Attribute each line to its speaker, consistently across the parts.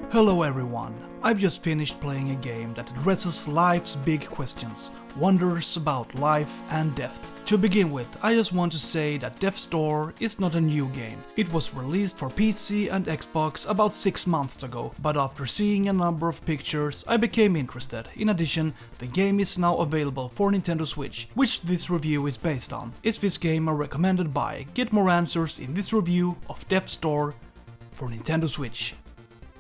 Speaker 1: Hello everyone, I've just finished playing a game that addresses life's big questions, wonders about life and death. To begin with, I just want to say that Death's Door is not a new game. It was released for PC and Xbox about 6 months ago, but after seeing a number of pictures I became interested. In addition, the game is now available for Nintendo Switch, which this review is based on. Is this game a recommended buy? Get more answers in this review of Death's Door for Nintendo Switch.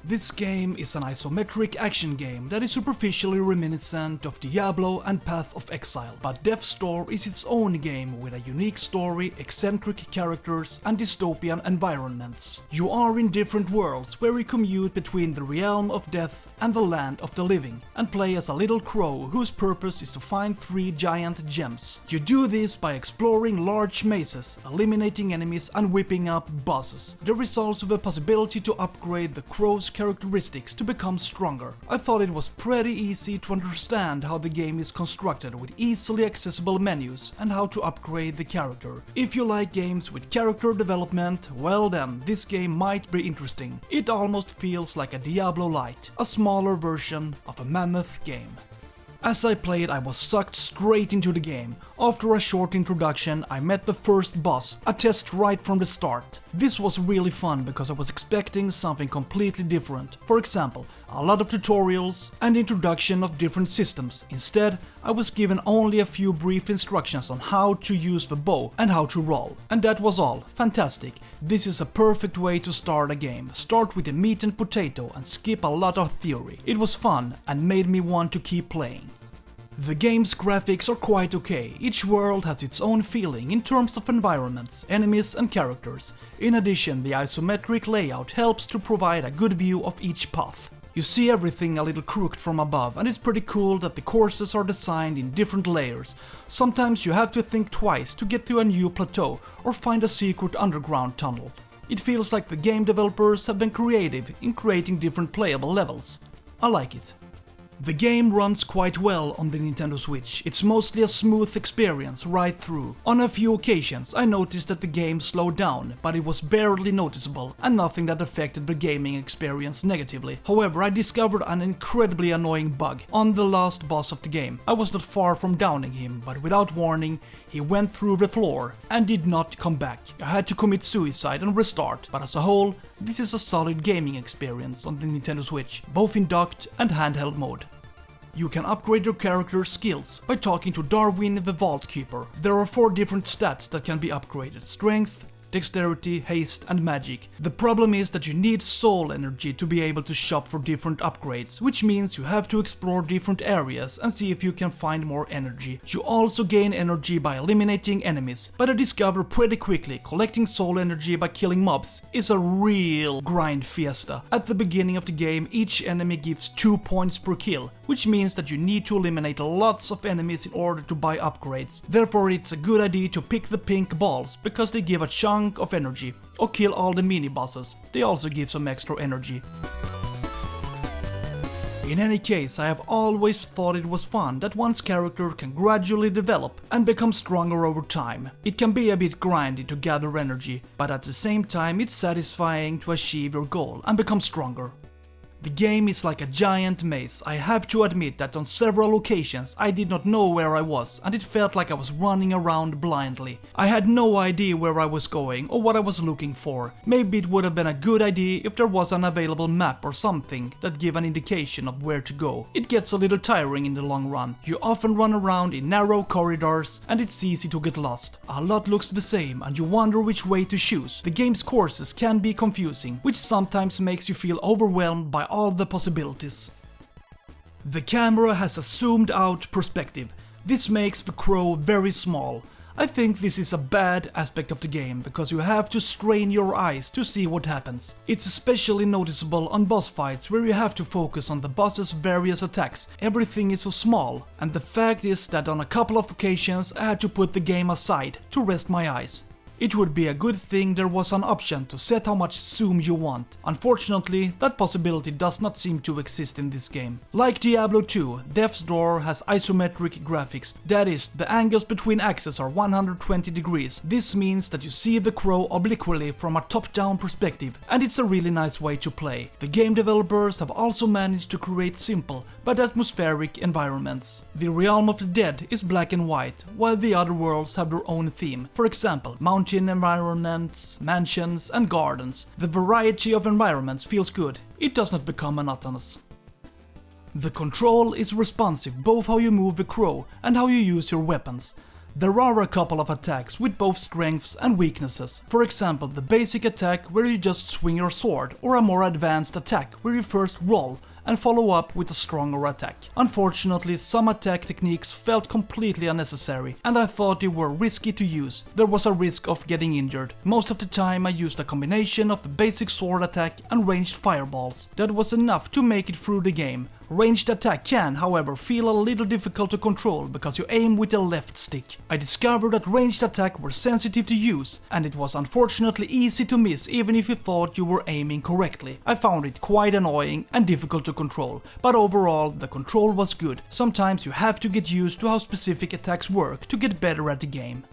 Speaker 1: This game is an isometric action game that is superficially reminiscent of Diablo and Path of Exile, but Death's Door is its own game with a unique story, eccentric characters and dystopian environments. You are in different worlds where you commute between the realm of death and the land of the living, and play as a little crow whose purpose is to find 3 giant gems. You do this by exploring large mazes, eliminating enemies and whipping up bosses. There is also the possibility to upgrade the crow's characteristics to become stronger. I thought it was pretty easy to understand how the game is constructed with easily accessible menus and how to upgrade the character. If you like games with character development, well then, this game might be interesting. It almost feels like a Diablo Light, a smaller version of a mammoth game. As I played, I was sucked straight into the game. After a short introduction, I met the first boss, a test right from the start. This was really fun because I was expecting something completely different. For example, a lot of tutorials and introduction of different systems. Instead, I was given only a few brief instructions on how to use the bow and how to roll. And that was all. Fantastic. This is a perfect way to start a game. Start with the meat and potato and skip a lot of theory. It was fun and made me want to keep playing. The game's graphics are quite okay. Each world has its own feeling in terms of environments, enemies and characters. In addition, the isometric layout helps to provide a good view of each path. You see everything a little crooked from above, and it's pretty cool that the courses are designed in different layers. Sometimes you have to think twice to get to a new plateau or find a secret underground tunnel. It feels like the game developers have been creative in creating different playable levels. I like it. The game runs quite well on the Nintendo Switch. It's mostly a smooth experience right through. On a few occasions I noticed that the game slowed down, but it was barely noticeable and nothing that affected the gaming experience negatively. However, I discovered an incredibly annoying bug on the last boss of the game. I was not far from downing him, but without warning, he went through the floor and did not come back. I had to commit suicide and restart, but as a whole, this is a solid gaming experience on the Nintendo Switch, both in docked and handheld mode. You can upgrade your character's skills by talking to Darwin the Vault Keeper. There are 4 different stats that can be upgraded: strength, dexterity, haste and magic. The problem is that you need soul energy to be able to shop for different upgrades, which means you have to explore different areas and see if you can find more energy. You also gain energy by eliminating enemies, but I discovered pretty quickly collecting soul energy by killing mobs is a real grind fiesta. At the beginning of the game, each enemy gives 2 points per kill, which means that you need to eliminate lots of enemies in order to buy upgrades. Therefore, it's a good idea to pick the pink balls because they give a chunk of energy, or kill all the mini bosses. They also give some extra energy. In any case, I have always thought it was fun that one's character can gradually develop and become stronger over time. It can be a bit grindy to gather energy, but at the same time it's satisfying to achieve your goal and become stronger. The game is like a giant maze. I have to admit that on several occasions I did not know where I was and it felt like I was running around blindly. I had no idea where I was going or what I was looking for. Maybe it would have been a good idea if there was an available map or something that gave an indication of where to go. It gets a little tiring in the long run. You often run around in narrow corridors and it's easy to get lost. A lot looks the same and you wonder which way to choose. The game's courses can be confusing, which sometimes makes you feel overwhelmed by all the possibilities. The camera has a zoomed out perspective. This makes the crow very small. I think this is a bad aspect of the game because you have to strain your eyes to see what happens. It's especially noticeable on boss fights where you have to focus on the boss's various attacks. Everything is so small, and the fact is that on a couple of occasions I had to put the game aside to rest my eyes. It would be a good thing there was an option to set how much zoom you want. Unfortunately, that possibility does not seem to exist in this game. Like Diablo 2, Death's Door has isometric graphics. That is, the angles between axes are 120 degrees. This means that you see the crow obliquely from a top-down perspective, and it's a really nice way to play. The game developers have also managed to create simple but atmospheric environments. The Realm of the Dead is black and white, while the other worlds have their own theme. For example, mountain environments, mansions and gardens. The variety of environments feels good. It does not become monotonous. The control is responsive, both how you move the crow and how you use your weapons. There are a couple of attacks with both strengths and weaknesses. For example, the basic attack where you just swing your sword, or a more advanced attack where you first roll and follow up with a stronger attack. Unfortunately, some attack techniques felt completely unnecessary, and I thought they were risky to use. There was a risk of getting injured. Most of the time I used a combination of the basic sword attack and ranged fireballs. That was enough to make it through the game. Ranged attack can, however, feel a little difficult to control because you aim with the left stick. I discovered that ranged attack were sensitive to use, and it was unfortunately easy to miss even if you thought you were aiming correctly. I found it quite annoying and difficult to control, but overall the control was good. Sometimes you have to get used to how specific attacks work to get better at the game.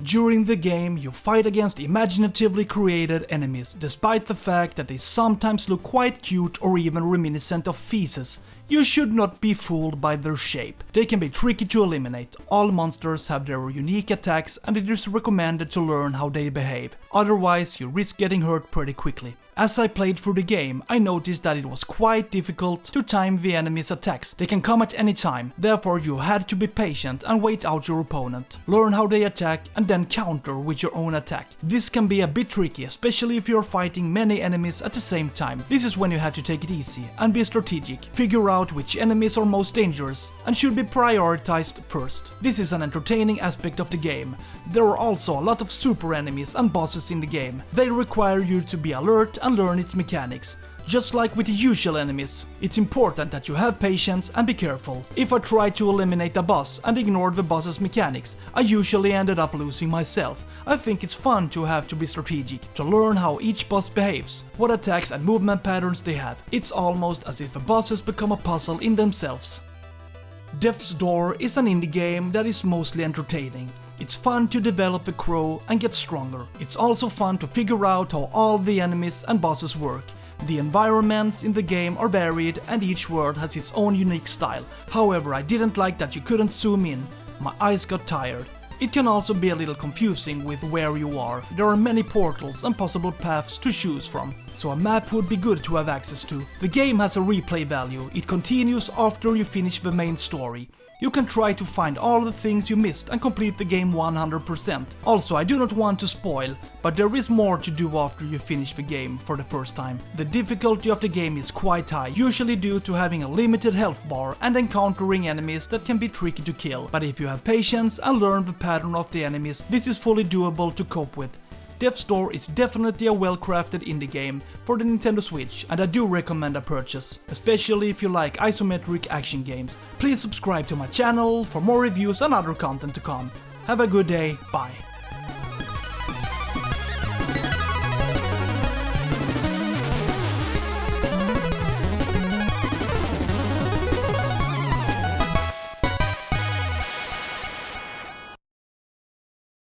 Speaker 1: During the game, you fight against imaginatively created enemies, despite the fact that they sometimes look quite cute or even reminiscent of feces. You should not be fooled by their shape. They can be tricky to eliminate. All monsters have their unique attacks and it is recommended to learn how they behave. Otherwise, you risk getting hurt pretty quickly. As I played through the game, I noticed that it was quite difficult to time the enemy's attacks. They can come at any time, therefore you had to be patient and wait out your opponent. Learn how they attack and then counter with your own attack. This can be a bit tricky, especially if you're fighting many enemies at the same time. This is when you have to take it easy and be strategic. Figure out which enemies are most dangerous and should be prioritized first. This is an entertaining aspect of the game. There are also a lot of super enemies and bosses in the game. They require you to be alert and learn its mechanics. Just like with the usual enemies, it's important that you have patience and be careful. If I tried to eliminate a boss and ignored the boss's mechanics, I usually ended up losing myself. I think it's fun to have to be strategic, to learn how each boss behaves, what attacks and movement patterns they have. It's almost as if the bosses become a puzzle in themselves. Death's Door is an indie game that is mostly entertaining. It's fun to develop the crow and get stronger. It's also fun to figure out how all the enemies and bosses work. The environments in the game are varied and each world has its own unique style. However, I didn't like that you couldn't zoom in. My eyes got tired. It can also be a little confusing with where you are. There are many portals and possible paths to choose from, so a map would be good to have access to. The game has a replay value. It continues after you finish the main story. You can try to find all the things you missed and complete the game 100%. Also, I do not want to spoil, but there is more to do after you finish the game for the first time. The difficulty of the game is quite high, usually due to having a limited health bar and encountering enemies that can be tricky to kill. But if you have patience and learn the pattern of the enemies, this is fully doable to cope with. Death's Door is definitely a well-crafted indie game for the Nintendo Switch, and I do recommend a purchase, especially if you like isometric action games. Please subscribe to my channel for more reviews and other content to come. Have a good day, bye.